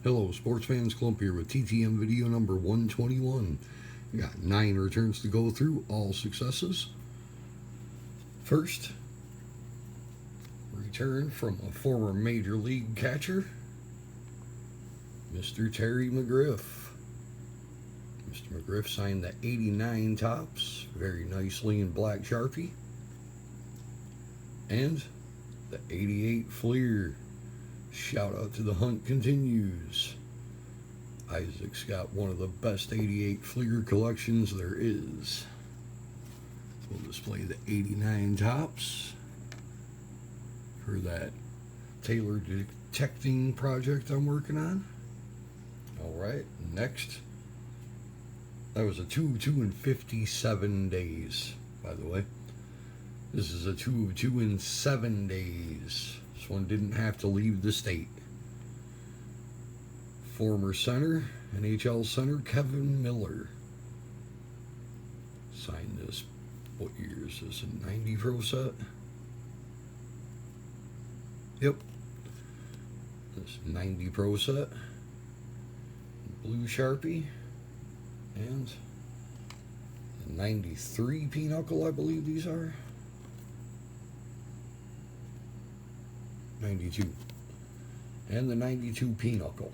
Hello, sports fans. Clump here with TTM video number 121. We got 9 returns to go through, all successes. First, return from a former Major League catcher, Mr. Terry McGriff. Mr. McGriff signed the 89 tops very nicely in black Sharpie. And the 88 Fleer. Shout out to the hunt continues. Isaac's got one of the best 88 Fleer collections there is. We'll display the 89 tops for that Taylor detecting project I'm working on. Alright, next. That was a 2 of 2 in 57 days, by the way. This is a 2 of 2 in 7 days. This one didn't have to leave the state. Former center, NHL center, Kevin Miller. Signed this, what year is this, a 90 Pro set? Yep. This 90 Pro set. Blue Sharpie. And the 93 Pinochle, I believe these are. 92. And the 92 Pinochle.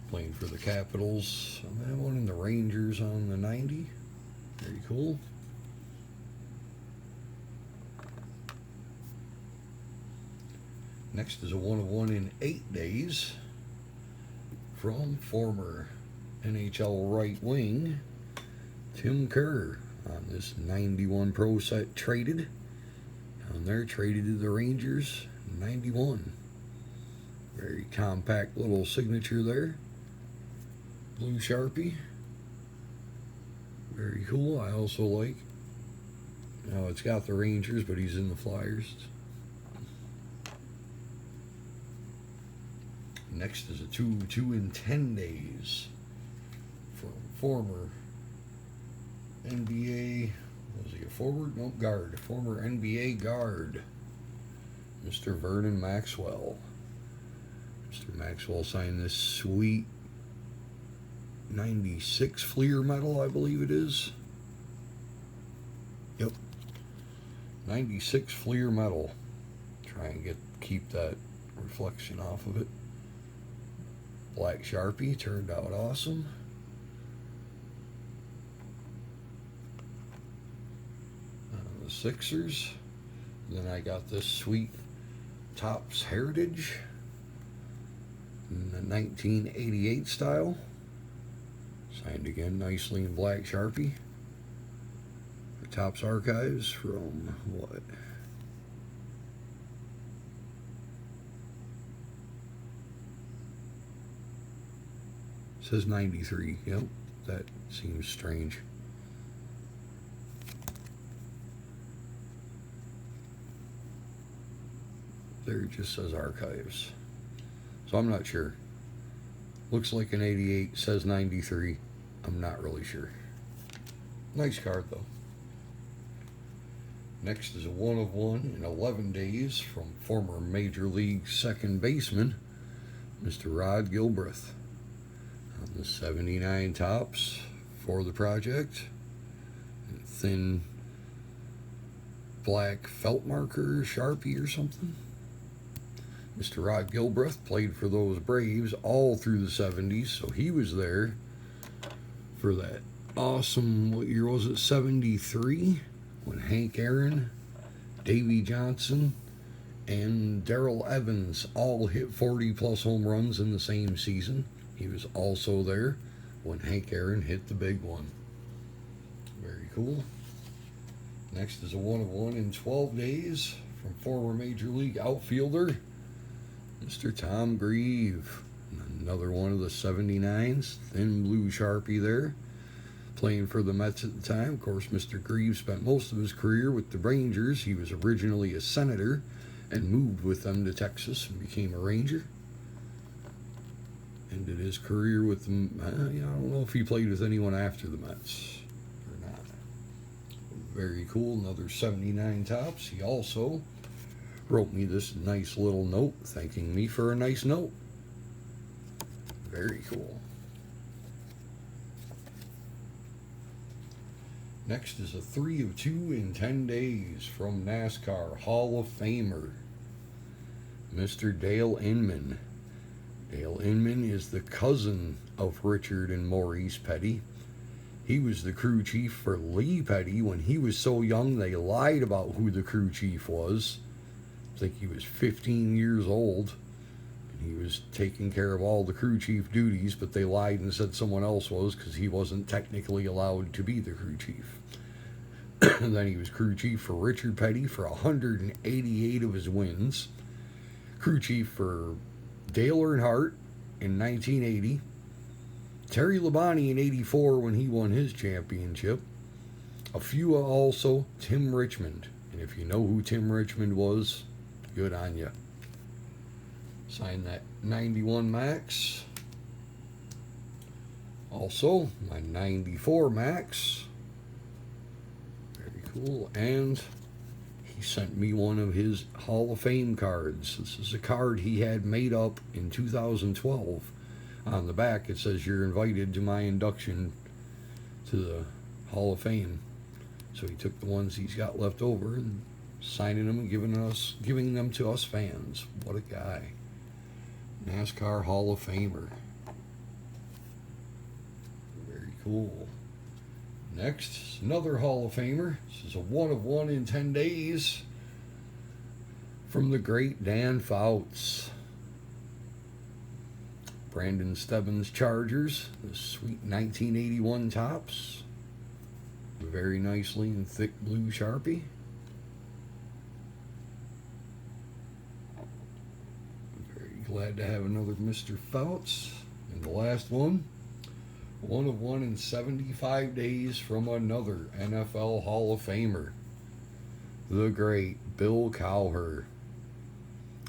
Playing for the Capitals on that one, and the Rangers on the 90. Very cool. Next is a 1 of 1 in 8 days from former NHL right wing Tim Kerr on this 91 Pro set traded. Down there, traded to the Rangers, 91. Very compact little signature there. Blue Sharpie. Very cool. I also like, now it's got the Rangers, but he's in the Flyers. Next is a 2 of 2 in 10 days from former NBA, was he a forward? No, guard. Former NBA guard, Mr. Vernon Maxwell. Mr. Maxwell signed this sweet 96 Fleer medal, I believe it is. Yep. 96 Fleer medal. Try and keep that reflection off of it. Black Sharpie, turned out awesome. The Sixers. And then I got this sweet Topps Heritage in the 1988 style. Signed again nicely in black Sharpie. The Topps Archives from what? It says 93. Yep, that seems strange. There it just says Archives. So I'm not sure. Looks like an 88, says 93. I'm not really sure. Nice card though. Next is a 1 of 1 in 11 days from former Major League second baseman, Mr. Rod Gilbreth. On the 79 tops for the project. And thin black felt marker, Sharpie or something. Mr. Rod Gilbreth played for those Braves all through the 70s, so he was there for that awesome, what year was it, 73, when Hank Aaron, Davey Johnson, and Darrell Evans all hit 40-plus home runs in the same season. He was also there when Hank Aaron hit the big one. Very cool. Next is a 1 of 1 in 12 days from former Major League outfielder, Mr. Tom Grieve. Another one of the 79s. Thin blue Sharpie there. Playing for the Mets at the time. Of course, Mr. Grieve spent most of his career with the Rangers. He was originally a senator and moved with them to Texas and became a Ranger. Ended his career with them. I don't know if he played with anyone after the Mets or not. Very cool. Another 79 tops. He also wrote me this nice little note thanking me for a nice note. Very cool. Next is a 3 of 2 in 10 days from NASCAR Hall of Famer, Mr. Dale Inman. Dale Inman is the cousin of Richard and Maurice Petty. He was the crew chief for Lee Petty when he was so young they lied about who the crew chief was. I think he was 15 years old. He was taking care of all the crew chief duties, but they lied and said someone else was because he wasn't technically allowed to be the crew chief. And then he was crew chief for Richard Petty for 188 of his wins. Crew chief for Dale Earnhardt in 1980. Terry Labonte in 84 when he won his championship. A few also Tim Richmond. And if you know who Tim Richmond was, good on you. Sign that 91 Max. Also, my 94 Max. Very cool. And he sent me one of his Hall of Fame cards. This is a card he had made up in 2012. On the back, it says you're invited to my induction to the Hall of Fame. So he took the ones he's got left over and signing them and giving them to us fans. What a guy. NASCAR Hall of Famer. Very cool. Next, another Hall of Famer. This is a 1 of 1 in 10 days from the great Dan Fouts. Brandon Stebbins Chargers, the sweet 1981 tops. Very nicely in thick blue Sharpie. Glad to have another Mr. Fouts. And the last one, 1 of 1 in 75 days from another NFL Hall of Famer, the great Bill Cowher,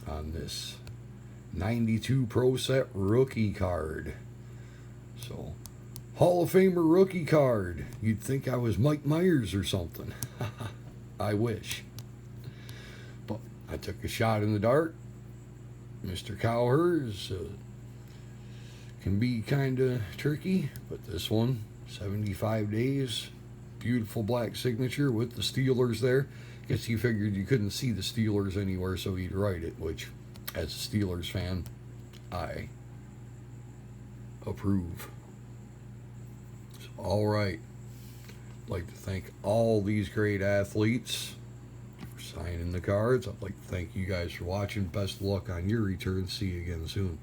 on this 92 Pro Set rookie card. So, Hall of Famer rookie card. You'd think I was Mike Myers or something. I wish. But I took a shot in the dark. Mr. Cowher can be kind of tricky, but this one, 75 days, beautiful black signature with the Steelers there. Guess he figured you couldn't see the Steelers anywhere, so he'd write it, which, as a Steelers fan, I approve. So, all right. I'd like to thank all these great athletes signing the cards. I'd like to thank you guys for watching. Best of luck on your return. See you again soon.